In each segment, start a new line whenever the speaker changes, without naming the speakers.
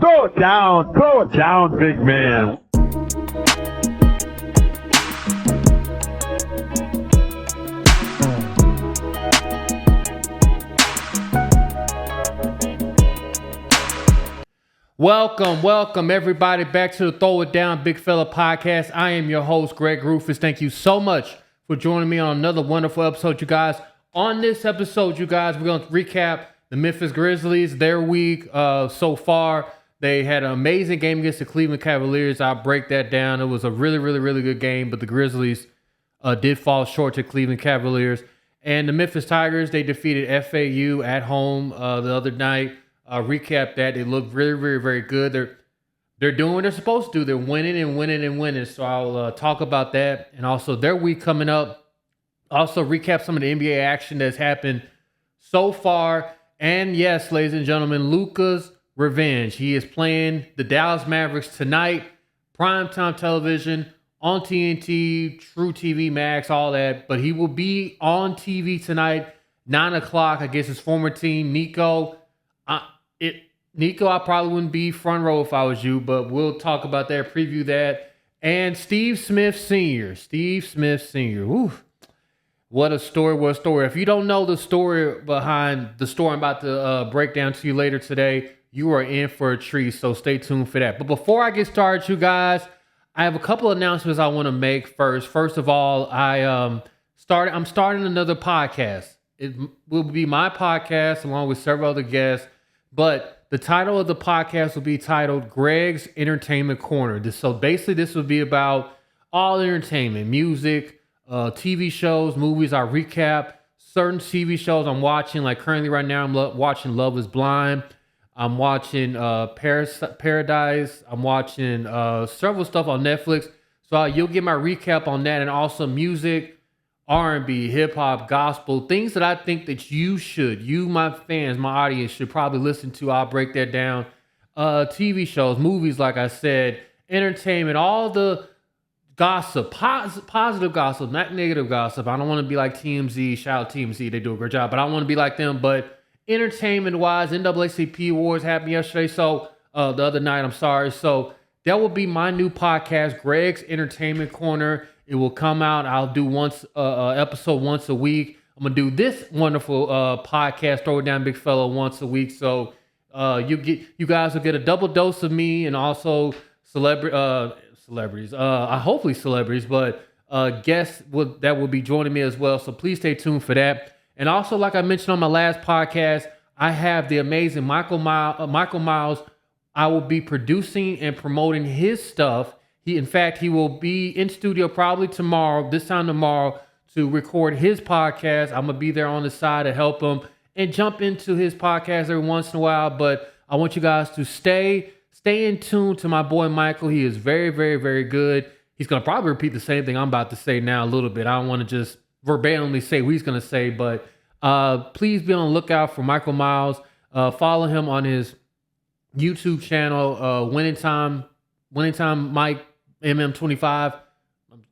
Throw it down, big man.
Welcome everybody back to the Throw It Down Big Fella podcast. I am your host, Greg Rufus. Thank you so much for joining me on another wonderful episode, you guys. On this episode, you guys, we're going to recap the Memphis Grizzlies, their week so far. They had an amazing game against the Cleveland Cavaliers. I'll break that down. It was a really good game, but the Grizzlies did fall short to Cleveland Cavaliers. And the Memphis Tigers, they defeated FAU at home the other night. Recap that. They look very good. They're doing what they're supposed to do. They're winning. So I'll talk about that. And also their week coming up. Also recap some of the NBA action that's happened so far. And yes, ladies and gentlemen, Luka's revenge. He is playing the Dallas Mavericks tonight. Primetime television on TNT, True TV, Max, all that. But he will be on TV tonight, 9 o'clock against his former team, Nico. Nico, I probably wouldn't be front row if I was you, but we'll talk about that, preview that. And Steve Smith Sr. Woo. What a story. If you don't know the story behind the story I'm about to break down to you later today, you are in for a treat, so stay tuned for that. But before I get started, you guys, I have a couple of announcements I want to make first. First of all, I'm starting another podcast. It will be my podcast along with several other guests, but the title of the podcast will be titled Greg's Entertainment Corner. So basically this will be about all entertainment, music, TV shows, movies. I recap certain TV shows I'm watching. Like currently right now, I'm watching Love is Blind. I'm watching Paradise. I'm watching several stuff on Netflix. So you'll get my recap on that, and also music, R&B, hip-hop, gospel, things that I think that you, my fans, my audience, should probably listen to. I'll break that down. TV shows, movies, like I said, entertainment, all the gossip, positive gossip, not negative gossip. I don't want to be like TMZ. Shout out TMZ. They do a great job, but I don't want to be like them. But entertainment-wise, NAACP awards happened yesterday. So the other night, I'm sorry. So that will be my new podcast, Greg's Entertainment Corner. It will come out. I'll do episode once a week. I'm gonna do this wonderful podcast, Throw It Down Big Fella, once a week. So you guys will get a double dose of me, and also celebrities. Hopefully celebrities, but guests that will be joining me as well. So please stay tuned for that. And also, like I mentioned on my last podcast, I have the amazing Michael Miles. I will be producing and promoting his stuff. He will be in studio probably this time tomorrow, to record his podcast. I'm going to be there on the side to help him and jump into his podcast every once in a while. But I want you guys to stay in tune to my boy Michael. He is very good. He's going to probably repeat the same thing I'm about to say now a little bit. I don't want to just verbatimly say what he's going to say, but please be on the lookout for Michael Miles. Follow him on his YouTube channel, Winning Time Mike MM25.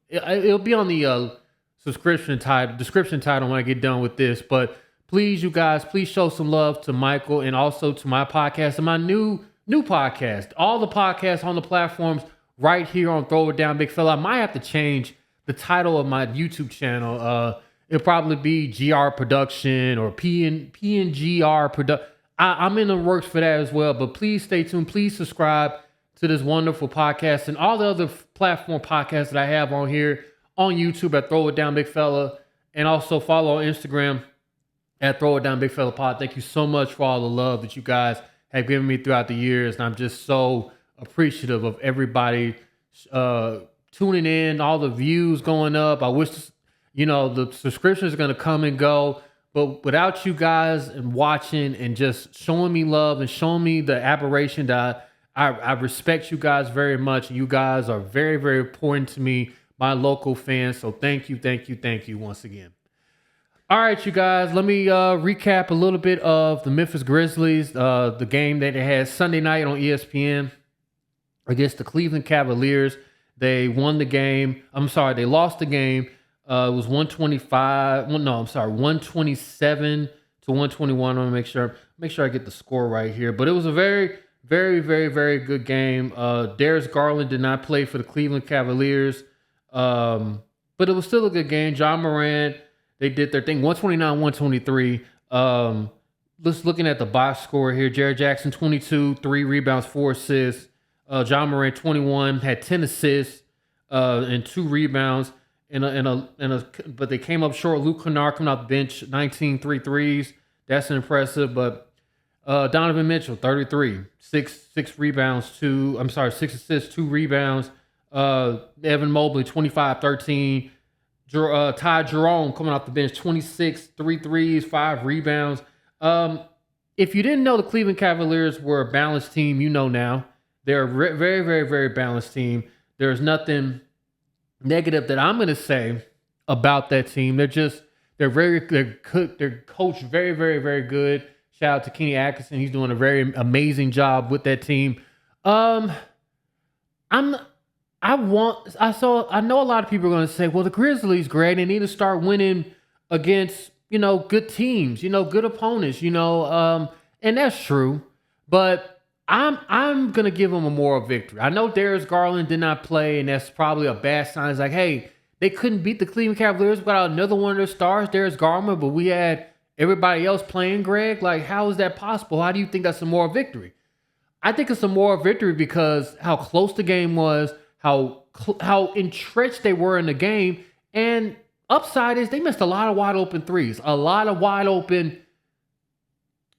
It'll be on the description title when I get done with this. But please, you guys, please show some love to Michael and also to my podcast and my new podcast. All the podcasts on the platforms right here on Throw It Down Big Fella. I might have to change the title of my YouTube channel. It'll probably be GR Production or PNGR Production. I'm in the works for that as well. But please stay tuned. Please subscribe to this wonderful podcast and all the other platform podcasts that I have on here on YouTube at Throw It Down Big Fella, and also follow on Instagram at Throw It Down Big Fella Pod. Thank you so much for all the love that you guys have given me throughout the years, and I'm just so appreciative of everybody tuning in, all the views going up. I wish the subscriptions are going to come and go, but without you guys and watching and just showing me love and showing me the admiration that I respect you guys very much. You guys are very important to me, my local fans. So thank you once again. All right, you guys, let me recap a little bit of the Memphis Grizzlies, the game that they had Sunday night on ESPN against the Cleveland Cavaliers. They won the game. They lost the game. It was 127 to 121. I want to make sure I get the score right here. But it was a very Very, very, very good game. Darius Garland did not play for the Cleveland Cavaliers, but it was still a good game. John Morant, they did their thing, 129, 123. Let's looking at the box score here. Jared Jackson, 22, 3 rebounds, 4 assists. John Morant, 21, had 10 assists and 2 rebounds. But they came up short. Luke Kennard coming off the bench, 19 threes. That's impressive. But Donovan Mitchell, 33, 6 rebounds, 6 assists, 2 rebounds. Evan Mobley, 25, 13. Ty Jerome coming off the bench, 26, 3 threes, 5 rebounds. If you didn't know the Cleveland Cavaliers were a balanced team, you know now. They're a very, very, very balanced team. There's nothing negative that I'm going to say about that team. They're coached very, very, very good. Shout out to Kenny Atkinson. He's doing a very amazing job with that team. I know a lot of people are going to say, well, the Grizzlies, Greg, they need to start winning against, good teams, good opponents, and that's true. But I'm going to give them a moral victory. I know Darius Garland did not play, and that's probably a bad sign. It's like, hey, they couldn't beat the Cleveland Cavaliers without another one of their stars, Darius Garland, but we had everybody else playing, Greg. Like, how is that possible? How do you think that's a moral victory? I think it's a moral victory because how close the game was, how entrenched they were in the game, and upside is they missed a lot of wide open threes, a lot of wide open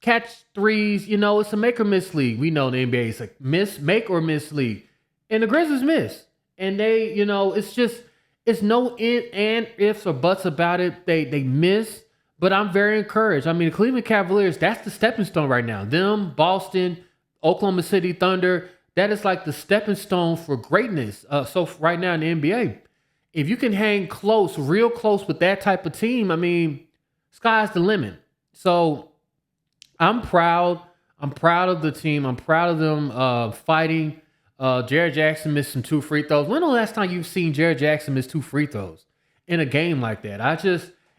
catch threes. It's a make or miss league. We know the NBA is like make or miss league, and the Grizzlies miss, and they, it's no and ifs or buts about it. They miss, but I'm very encouraged. I mean, the Cleveland Cavaliers, that's the stepping stone right now. Them, Boston, Oklahoma City Thunder, that is like the stepping stone for greatness. So right now in the NBA, if you can hang close, real close with that type of team, I mean, sky's the limit. So I'm proud. I'm proud of the team. I'm proud of them fighting. Jared Jackson missed some 2 free throws. When the last time you've seen Jared Jackson miss 2 free throws in a game like that?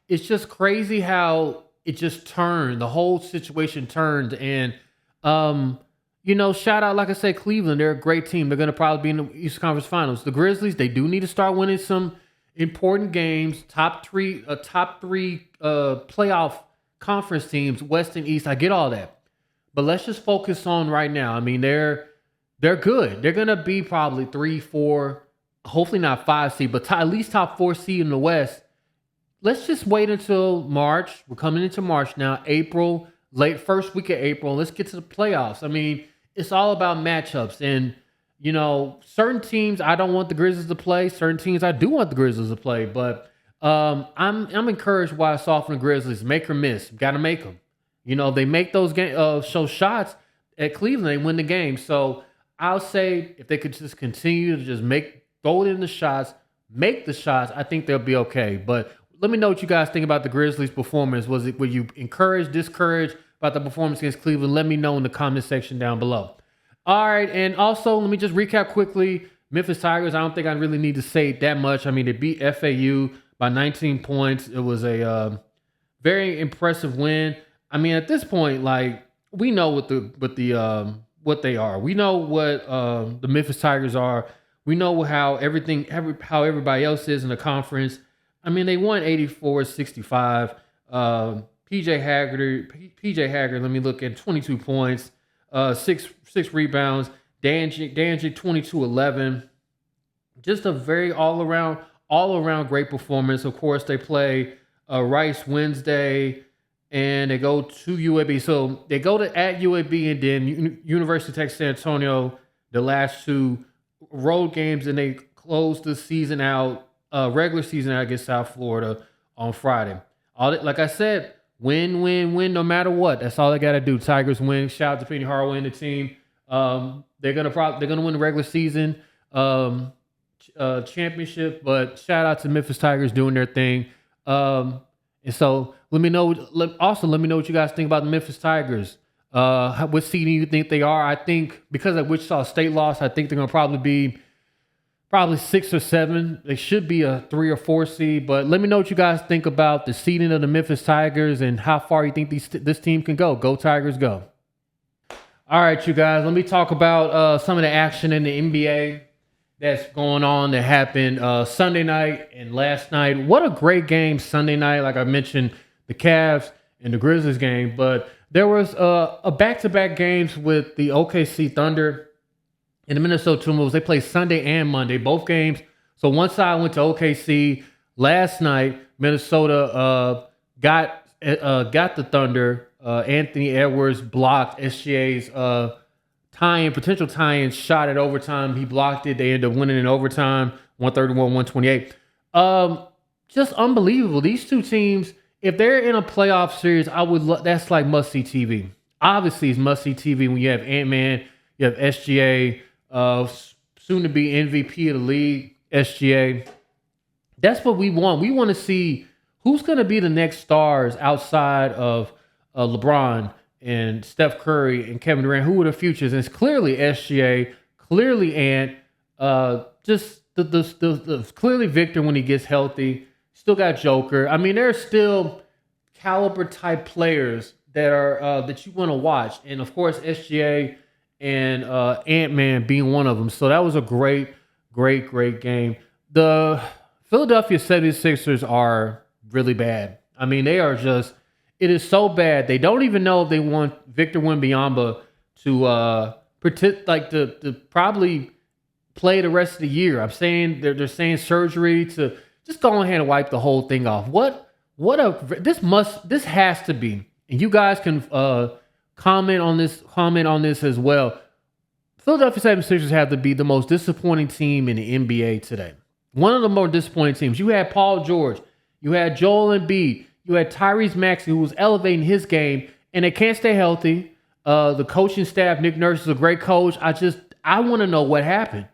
It's just crazy how it just turned. The whole situation turned. And, shout out, like I said, Cleveland. They're a great team. They're going to probably be in the Eastern Conference Finals. The Grizzlies, they do need to start winning some important games. Top three playoff conference teams, West and East. I get all that. But let's just focus on right now. I mean, they're good. They're going to be probably 3, 4, hopefully not 5 seed, but at least top 4 seed in the West. Let's just wait until March. We're coming into March now. April, late first week of April. Let's get to the playoffs. I mean, it's all about matchups. And, certain teams I don't want the Grizzlies to play. Certain teams I do want the Grizzlies to play. But I'm encouraged by off from the Grizzlies. Make or miss. Got to make them. They make those shots at Cleveland. They win the game. So I'll say if they could just continue to just throw it in the shots, make the shots, I think they'll be okay. But let me know what you guys think about the Grizzlies' performance. Were you encouraged, discouraged about the performance against Cleveland? Let me know in the comment section down below. All right, and also let me just recap quickly. Memphis Tigers, I don't think I really need to say that much. I mean, they beat FAU by 19 points. It was a very impressive win. I mean, at this point, like, we know what they are. We know what the Memphis Tigers are. We know how everybody else is in the conference. I mean, they won 84-65. PJ Haggard, let me look at 22 points, 6 rebounds. Danjik 22-11. Just a very all around great performance. Of course, they play Rice Wednesday, and they go to UAB. So they go at UAB and then University of Texas San Antonio, the last 2 road games, and they close the season out, regular season out against South Florida on Friday. Like I said, win, no matter what. That's all they got to do. Tigers win. Shout out to Penny Hardaway and the team. They're gonna win the regular season championship, but shout out to Memphis Tigers doing their thing. And so let me know what you guys think about the Memphis Tigers. What seeding you think they are? I think because of Wichita State loss, I think they're gonna probably be 6 or 7. They should be a 3 or 4 seed. But let me know what you guys think about the seeding of the Memphis Tigers and how far you think this team can go. Go Tigers, go! All right, you guys. Let me talk about some of the action in the NBA that's going on that happened Sunday night and last night. What a great game Sunday night! Like I mentioned, the Cavs and the Grizzlies game, but there was a back-to-back games with the OKC Thunder and the Minnesota Timberwolves. They played Sunday and Monday, both games. So one side went to OKC last night. Minnesota got the Thunder. Anthony Edwards blocked SGA's potential tie-in shot at overtime. He blocked it. They ended up winning in overtime, 131-128. Just unbelievable. These two teams, if they're in a playoff series, that's like must-see TV. Obviously, it's must-see TV when you have Ant-Man, you have SGA, soon to be MVP of the league, SGA. That's what we want. We want to see who's going to be the next stars outside of LeBron and Steph Curry and Kevin Durant. Who are the futures? And it's clearly SGA, clearly Ant, just the clearly Victor when he gets healthy. Still got Joker. I mean, there's still caliber type players that are that you want to watch, and of course SGA and Ant-Man being one of them. So that was a great game. The Philadelphia 76ers are really bad. I mean, they are just, it is so bad. They don't even know if they want Victor Wembanyama to to probably play the rest of the year. I'm saying they're saying surgery to just go ahead and wipe the whole thing off. This has to be, and you guys can comment on this as well. Philadelphia 76ers have to be the most disappointing team in the NBA today. One of the more disappointing teams. You had Paul George, you had Joel Embiid, you had Tyrese Maxey, who was elevating his game, and they can't stay healthy. The coaching staff, Nick Nurse is a great coach. I want to know what happened.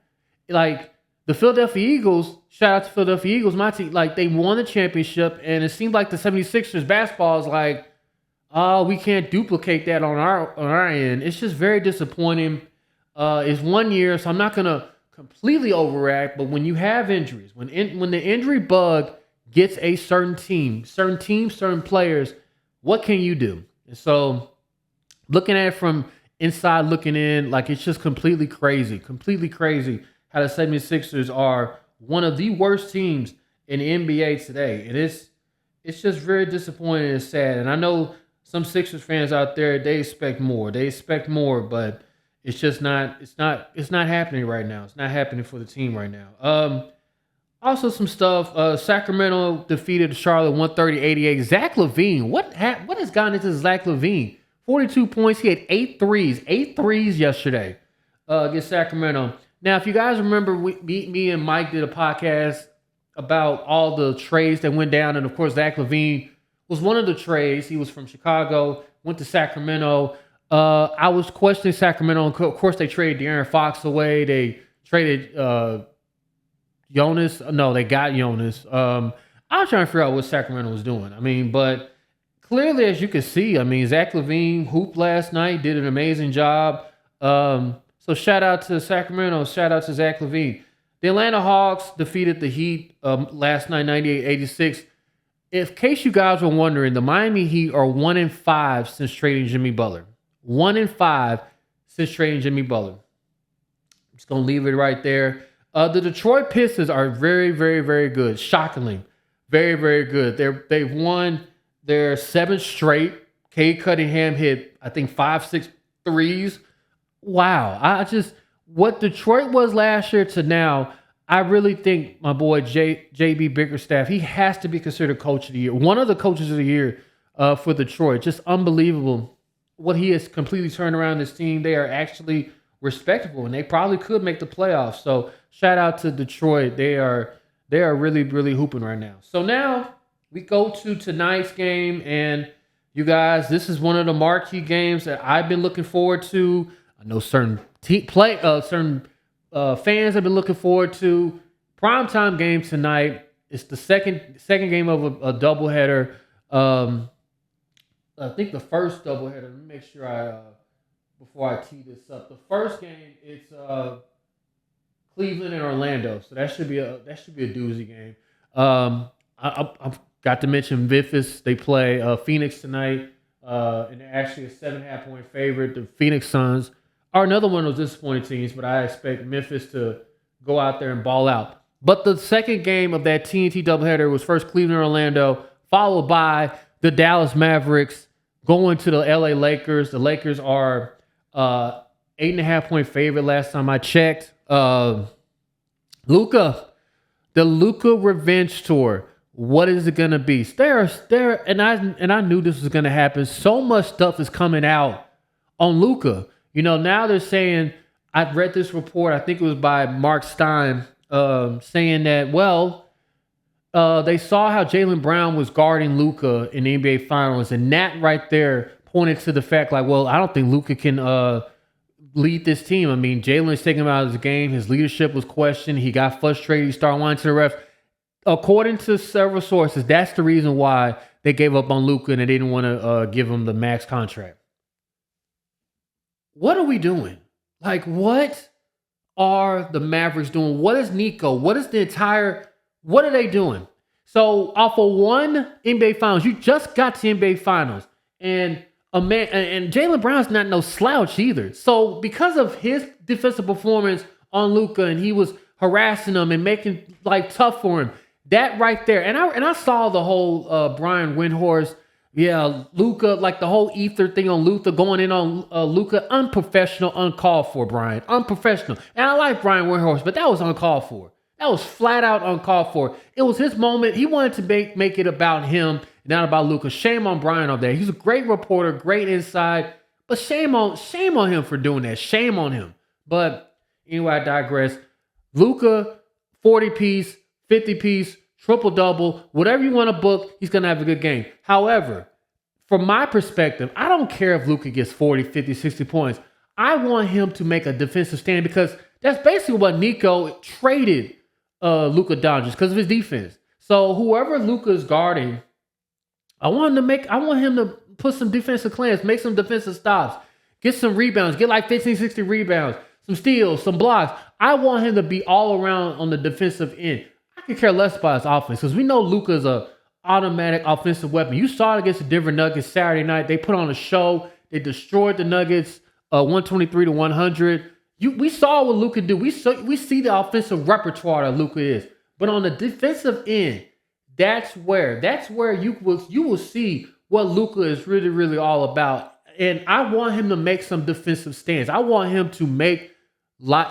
Like the Philadelphia Eagles, shout out to Philadelphia Eagles, my team, like they won the championship, and it seemed like the 76ers basketball is like, oh, we can't duplicate that on our end. It's just very disappointing. It's 1 year, so I'm not gonna completely overreact. But when you have injuries, when the injury bug gets a certain team, certain players, what can you do? And so, looking at it from inside looking in, like it's just completely crazy how the 76ers are one of the worst teams in the NBA today. And it's just very disappointing and sad. And I know some Sixers fans out there, they expect more, but it's just not happening right now. It's not happening for the team right now. Also some stuff, Sacramento defeated Charlotte 130-88. Zach LaVine, what has gotten into Zach LaVine? 42 points. He had 8 threes yesterday against Sacramento. Now, if you guys remember, me and Mike did a podcast about all the trades that went down. And, of course, Zach LaVine was one of the trades. He was from Chicago, went to Sacramento. I was questioning Sacramento. Of course, they traded De'Aaron Fox away. They traded Jonas. No, they got Jonas. I was trying to figure out what Sacramento was doing. I mean, but clearly, as you can see, I mean, Zach LaVine hooped last night, did an amazing job. So shout out to Sacramento. Shout out to Zach LaVine. The Atlanta Hawks defeated the Heat last night, 98-86. In case you guys were wondering, the Miami Heat are 1-5 since trading Jimmy Butler. 1-5 since trading Jimmy Butler. I'm just going to leave it right there. The Detroit Pistons are very, very, very good. Shockingly. Very, very good. They've won their 7th straight. Cade Cunningham hit, I think, 5-6 threes. Wow. What Detroit was last year to now, I really think my boy JB Bickerstaff, he has to be considered coach of the year. One of the coaches of the year for Detroit. Just unbelievable what he has completely turned around this team. They are actually respectable, and they probably could make the playoffs. So shout out to Detroit. They are really, really hooping right now. So now we go to tonight's game, and you guys, this is one of the marquee games that I've been looking forward to. I know certain fans have been looking forward to. Primetime game tonight. It's the second game of a doubleheader. I think the first doubleheader. Let me make sure before I tee this up. The first game, it's Cleveland and Orlando, so that should be a doozy game. I've got to mention Memphis. They play Phoenix tonight. and they're actually a 7.5 point favorite. The Phoenix Suns are another one of those disappointing teams, but I expect Memphis to go out there and ball out. But the second game of that TNT doubleheader was first Cleveland Orlando, followed by the Dallas Mavericks going to the LA Lakers. The Lakers are 8.5 point favorite last time I checked. Luka, the Luka Revenge Tour. What is it gonna be? And I knew this was gonna happen. So much stuff is coming out on Luka. Now they're saying, I've read this report, I think it was by Mark Stein, saying that, they saw how Jaylen Brown was guarding Luka in the NBA Finals, and that right there pointed to the fact, I don't think Luka can lead this team. I mean, Jalen's taking him out of his game. His leadership was questioned. He got frustrated. He started whining to the refs. According to several sources, that's the reason why they gave up on Luka and they didn't want to give him the max contract. What are we doing? What are the Mavericks doing? What is Nico? What are they doing? So off of one NBA Finals, you just got to NBA Finals, and Jaylen Brown's not no slouch either. So because of his defensive performance on Luka, and he was harassing him and making tough for him, that right there, and I saw the whole Brian Windhorst, Luka, the whole ether thing on Luka, going in on Luka, unprofessional, uncalled for, Brian, unprofessional. And I like Brian Windhorst, but that was uncalled for. That was flat out uncalled for. It was his moment. He wanted to make it about him, not about Luka. Shame on Brian on that. He's a great reporter, great insight, but shame on him for doing that. Shame on him. But anyway, I digress. Luka, 40-piece, 50-piece, triple-double, whatever you want to book, he's going to have a good game. However, from my perspective, I don't care if Luka gets 40, 50, 60 points. I want him to make a defensive stand, because that's basically what Nico traded Luka Doncic, because of his defense. So whoever Luka is guarding, I want him to put some defensive clearance, make some defensive stops, get some rebounds, get 15, 60 rebounds, some steals, some blocks. I want him to be all around on the defensive end. I could care less about his offense, because we know Luka's a automatic offensive weapon. You saw it against the Denver Nuggets Saturday night. They put on a show. They destroyed the Nuggets 123-100. We saw what Luka do. We see the offensive repertoire that Luka is. But on the defensive end, that's where you will see what Luka is really, really all about. And I want him to make some defensive stands. I want him to make life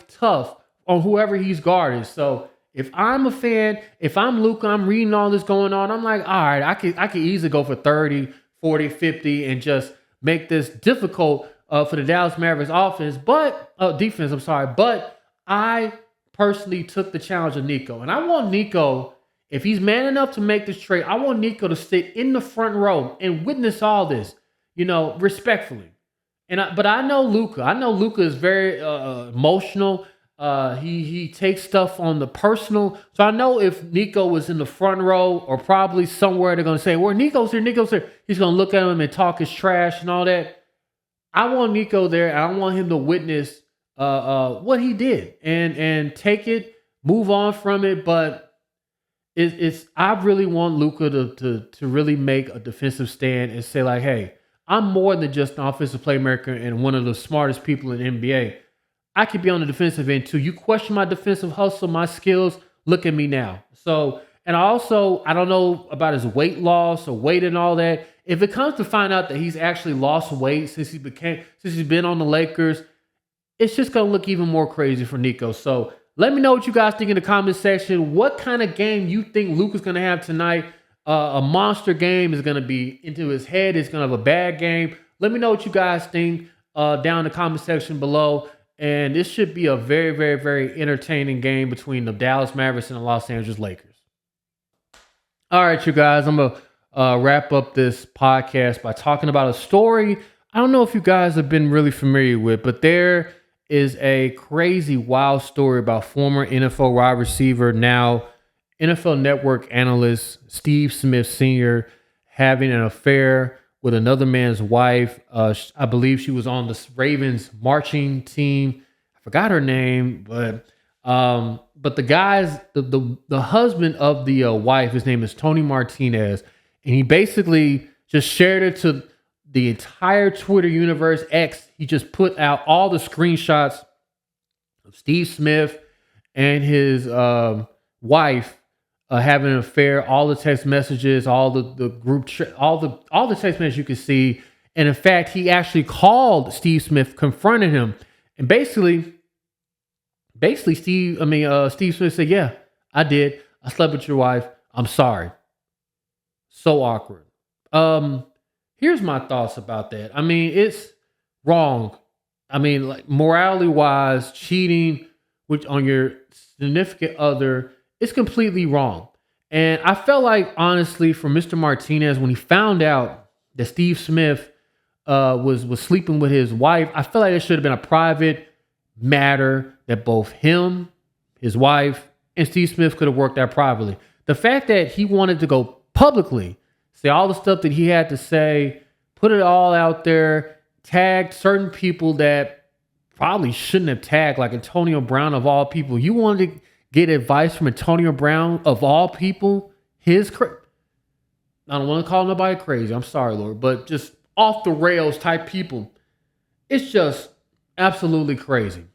tough on whoever he's guarding. So if I'm a fan, if I'm Luka, I'm reading all this going on, I'm like, all right, I could easily go for 30, 40, 50 and just make this difficult for the Dallas Mavericks defense. But I personally took the challenge of Nico, and I want Nico, if he's man enough to make this trade, I want Nico to sit in the front row and witness all this, respectfully. But I know Luka. I know Luka is very emotional. He takes stuff on the personal. So I know if Nico was in the front row or probably somewhere, they're gonna say, "Well, Nico's here. He's gonna look at him and talk his trash and all that. I want Nico there, and I want him to witness what he did and take it, move on from it. But I really want Luka to really make a defensive stand and say hey, I'm more than just an offensive playmaker and one of the smartest people in the NBA. I could be on the defensive end too. You question my defensive hustle, my skills. Look at me now. So, and I don't know about his weight loss or weight and all that. If it comes to find out that he's actually lost weight since he's been on the Lakers, it's just going to look even more crazy for Nico. So let me know what you guys think in the comment section. What kind of game you think Luka's going to have tonight? A monster game is going to be into his head. It's going to have a bad game. Let me know what you guys think down in the comment section below. And this should be a very, very, very entertaining game between the Dallas Mavericks and the Los Angeles Lakers. All right, you guys, I'm going to wrap up this podcast by talking about a story I don't know if you guys have been really familiar with, but there is a crazy, wild story about former NFL wide receiver, now NFL Network analyst Steve Smith Sr. having an affair with another man's wife. I believe she was on the Ravens marching team. I forgot her name, but the guys, the husband of the wife, his name is Tony Martinez, and he basically just shared it to the entire Twitter universe. X, he just put out all the screenshots of Steve Smith and his wife having an affair, all the text messages, all the group, all the text messages you could see. And in fact, he actually called Steve Smith, confronted him, and basically Steve Smith said, "Yeah, I did. I slept with your wife. I'm sorry." So awkward. Here's my thoughts about that. I mean, it's wrong. I mean, like morality wise, cheating on your significant other is completely wrong. And I felt like, honestly, for Mr. Martinez, when he found out that Steve Smith was sleeping with his wife, I felt like it should have been a private matter that both him, his wife, and Steve Smith could have worked out privately. The fact that he wanted to go publicly, say all the stuff that he had to say, put it all out there, tagged certain people that probably shouldn't have tagged, like Antonio Brown of all people. You wanted to get advice from Antonio Brown of all people? I don't want to call nobody crazy. I'm sorry, Lord, but just off the rails type people. It's just absolutely crazy.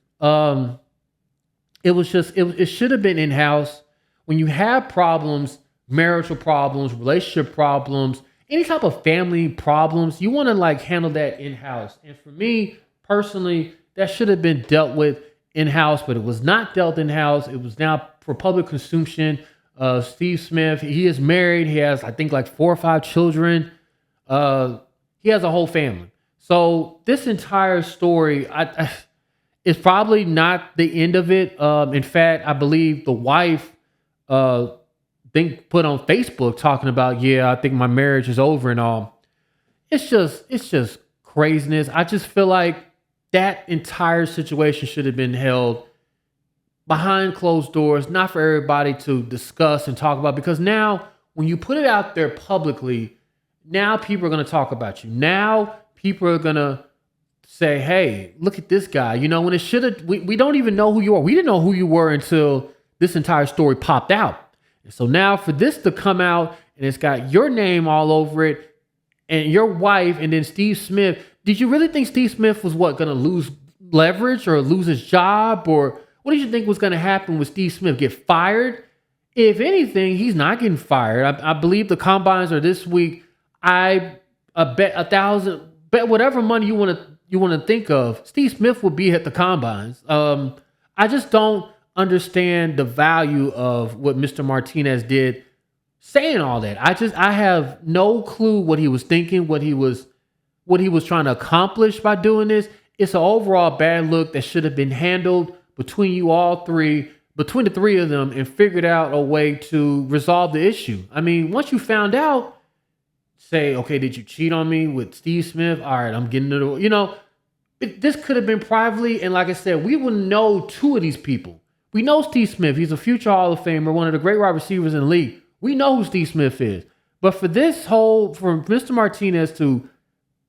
It should have been in-house. When you have problems, marital problems, relationship problems, any type of family problems, you want to like handle that in-house. And for me personally, that should have been dealt with in-house, but it was not dealt in-house. It was now for public consumption. Steve Smith, he is married. He has, I think, like 4 or 5 children. He has a whole family. So this entire story, it's probably not the end of it. In fact, I believe the wife put on Facebook talking about, yeah, I think my marriage is over and all. It's just craziness. I just feel like that entire situation should have been held behind closed doors, not for everybody to discuss and talk about, because now when you put it out there publicly, now people are going to talk about you. Now people are going to say, hey, look at this guy. You know, when it should have, we don't even know who you are. We didn't know who you were until this entire story popped out. And so now for this to come out and it's got your name all over it and your wife and then Steve Smith, did you really think Steve Smith was going to lose leverage or lose his job? Or what did you think was going to happen with Steve Smith? Get fired? If anything, he's not getting fired. I believe the combines are this week. I bet 1,000, bet whatever money you want to think of, Steve Smith will be at the combines. I just don't understand the value of what Mr. Martinez did saying all that. I have no clue what he was thinking, what he was trying to accomplish by doing this. It's an overall bad look that should have been handled between the three of them and figured out a way to resolve the issue. I mean, once you found out, say, okay, did you cheat on me with Steve Smith? All right, I'm getting it. This could have been privately. And like I said, we will know 2 of these people. We know Steve Smith. He's a future Hall of Famer, one of the great wide receivers in the league. We know who Steve Smith is. But for Mr. Martinez to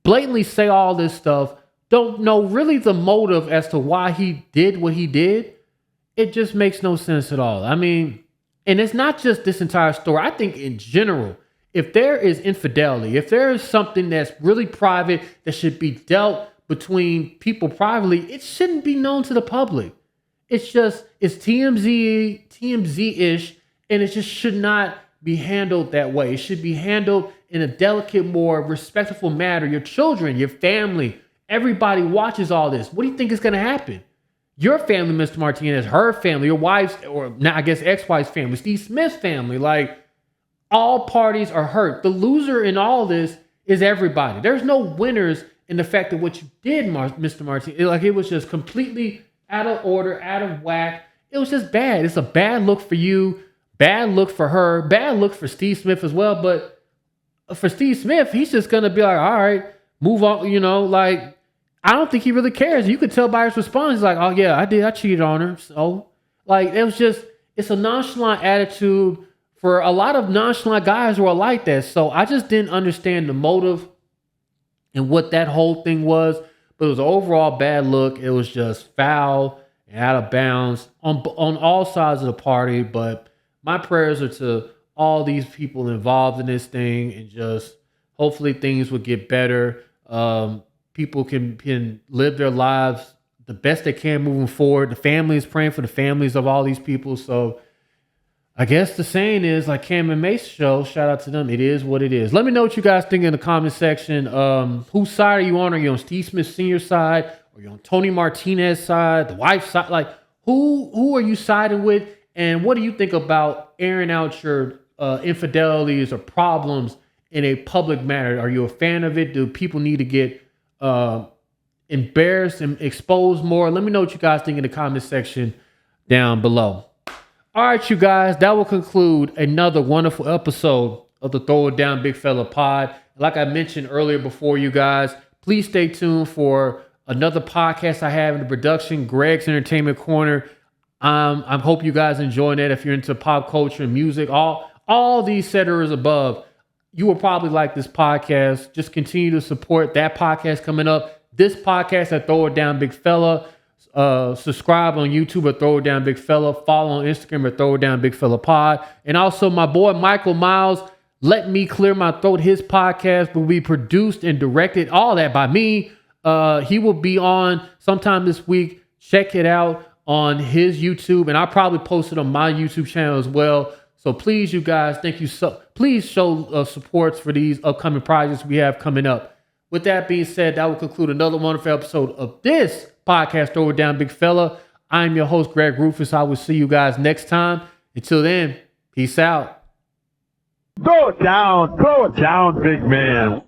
blatantly say all this stuff, don't know really the motive as to why he did what he did, it just makes no sense at all. I mean, and it's not just this entire story. I think in general, if there is infidelity, if there is something that's really private that should be dealt between people privately, it shouldn't be known to the public. It's TMZ-ish, and it just should not be handled that way. It should be handled in a delicate, more respectful manner. Your children, your family, everybody watches all this. What do you think is going to happen? Your family, Mr. Martinez, her family, your wife's, or now I guess ex-wife's family, Steve Smith's family, like all parties are hurt. The loser in all this is everybody. There's no winners in the fact that what you did, Mr. Martinez, like it was just completely out of order, out of whack. It was just bad. It's a bad look for you, bad look for her, bad look for Steve Smith as well. But for Steve Smith, he's just going to be like, all right, move on. Like, I don't think he really cares. You could tell by his response, he's like, oh yeah, I did. I cheated on her. So like, it's a nonchalant attitude for a lot of nonchalant guys who are like that. So I just didn't understand the motive and what that whole thing was. But it was an overall bad look. It was just foul and out of bounds on all sides of the party. But my prayers are to all these people involved in this thing, and just hopefully things will get better. People can live their lives the best they can moving forward. The family is praying for the families of all these people. So I guess the saying is, like Cam and Mace show, shout out to them. It is what it is. Let me know what you guys think in the comment section. Whose side are you on? Are you on Steve Smith Sr. side? Are you on Tony Martinez side? The wife's side? Like, who are you siding with? And what do you think about airing out your infidelities or problems in a public manner? Are you a fan of it? Do people need to get embarrassed and exposed more? Let me know what you guys think in the comment section down below. All right, you guys, that will conclude another wonderful episode of the Throw It Down Big Fella Pod. Like I mentioned earlier before, you guys, please stay tuned for another podcast I have in the production, Greg's Entertainment Corner. I hope you guys enjoying it. If you're into pop culture and music, all these setters above, you will probably like this podcast. Just continue to support that podcast coming up. This podcast at Throw It Down Big Fella. Subscribe on YouTube at Throw It Down Big Fella. Follow on Instagram at Throw It Down Big Fella Pod. And also my boy Michael Miles, Let Me Clear My Throat. His podcast will be produced and directed, all that by me. He will be on sometime this week. Check it out on his YouTube, and I'll probably post it on my YouTube channel as well. So please, you guys, thank you so. Please show supports for these upcoming projects we have coming up. With that being said, that will conclude another wonderful episode of this podcast, Throw It Down Big Fella. I'm your host, Greg Rufus. I will see you guys next time. Until then, peace out.
Throw it down, big man.